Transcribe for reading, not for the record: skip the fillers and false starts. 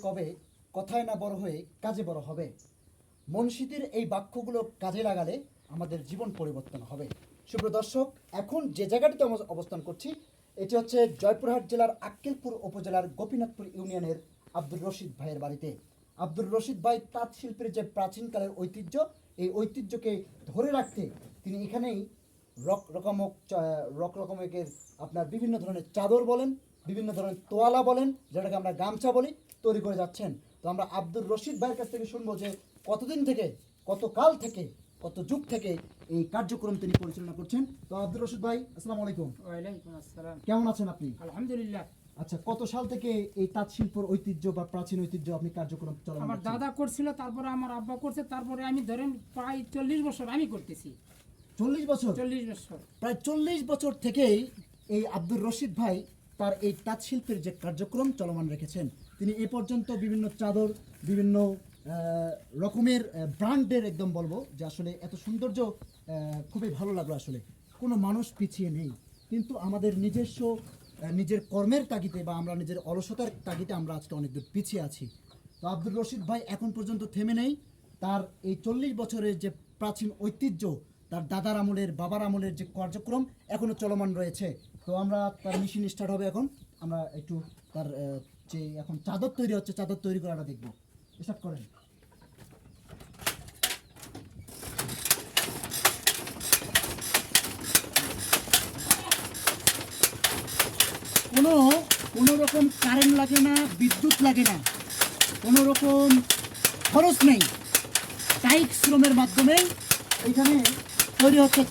কবে কথায় না বড় হয়ে কাজে বড় হবে। মনীষীদের এই বাক্যগুলো কাজে লাগালে আমাদের জীবন পরিবর্তন হবে। সুপ্রিয় দর্শক, এখন যে জায়গাটিতে আমরা অবস্থান করছি এটি হচ্ছে জয়পুরহাট জেলার আক্কেলপুর উপজেলার গোপীনাথপুর ইউনিয়নের আব্দুর রশিদ ভাইয়ের বাড়িতে। আব্দুর রশিদ ভাই তাঁত শিল্পের যে প্রাচীনকালের ঐতিহ্য, এই ঐতিহ্যকে ধরে রাখতে তিনি এখানেই রকমের আপনার বিভিন্ন ধরনের চাদর বলেন, বিভিন্ন ধরনের তোয়ালা বলেন, যেটাকে আমরা গামছা বলি, তৈরি করে যাচ্ছেন। তো আমরা আব্দুর রশিদ ভাইয়ের কাছ থেকে শুনবো যে কতদিন থেকে, কত কাল থেকে, কত যুগ থেকে এই কার্যক্রম তিনি পরিচালনা করছেন। তো আব্দুর রশিদ ভাই, আসসালামু আলাইকুম। ওয়ালাইকুম আসসালাম। কেমন আছেন আপনি? আলহামদুলিল্লাহ। আচ্ছা, কত সাল থেকে এই তাঁত শিল্পের ঐতিহ্য বা প্রাচীন ঐতিহ্য আপনি কার্যক্রম চালান? আমার দাদা করছিল, তারপরে আমার আব্বা করছে, তারপরে আমি ধরেন প্রায় 40 বছর আমি করতেছি। 40 বছর? 40 বছর। প্রায় 40 বছর থেকেই এই আব্দুর রশিদ ভাই তার এই তাঁত শিল্পের যে কার্যক্রম চলমান রেখেছেন। তিনি এ পর্যন্ত বিভিন্ন চাদর, বিভিন্ন রকমের ব্র্যান্ডের, একদম বলবো যে আসলে এত সৌন্দর্য খুবই ভালো লাগলো। আসলে কোনো মানুষ পিছিয়ে নেই, কিন্তু আমাদের নিজস্ব নিজের কর্মের তাগিদে বা আমরা নিজের অলসতার তাগিদে আমরা আজকে অনেক দূর পিছিয়ে আছি। তো আব্দুর রশিদ ভাই এখন পর্যন্ত থেমে নেই। তার এই 40 বছরের যে প্রাচীন ঐতিহ্য, তার দাদার আমলের, বাবার আমলের যে কার্যক্রম এখনও চলমান রয়েছে। তো আমরা তার মেশিন স্টার্ট হবে এখন, আমরা একটু তার যে এখন চাদর তৈরি হচ্ছে, চাদর তৈরি করাটা দেখবো। স্টার্ট করেন। কোনো রকম কারেন্ট লাগে না, বিদ্যুৎ লাগে না, কোনো রকম খরচ নেই। কায়িক শ্রমের মাধ্যমে এখানে তৈরি হচ্ছে।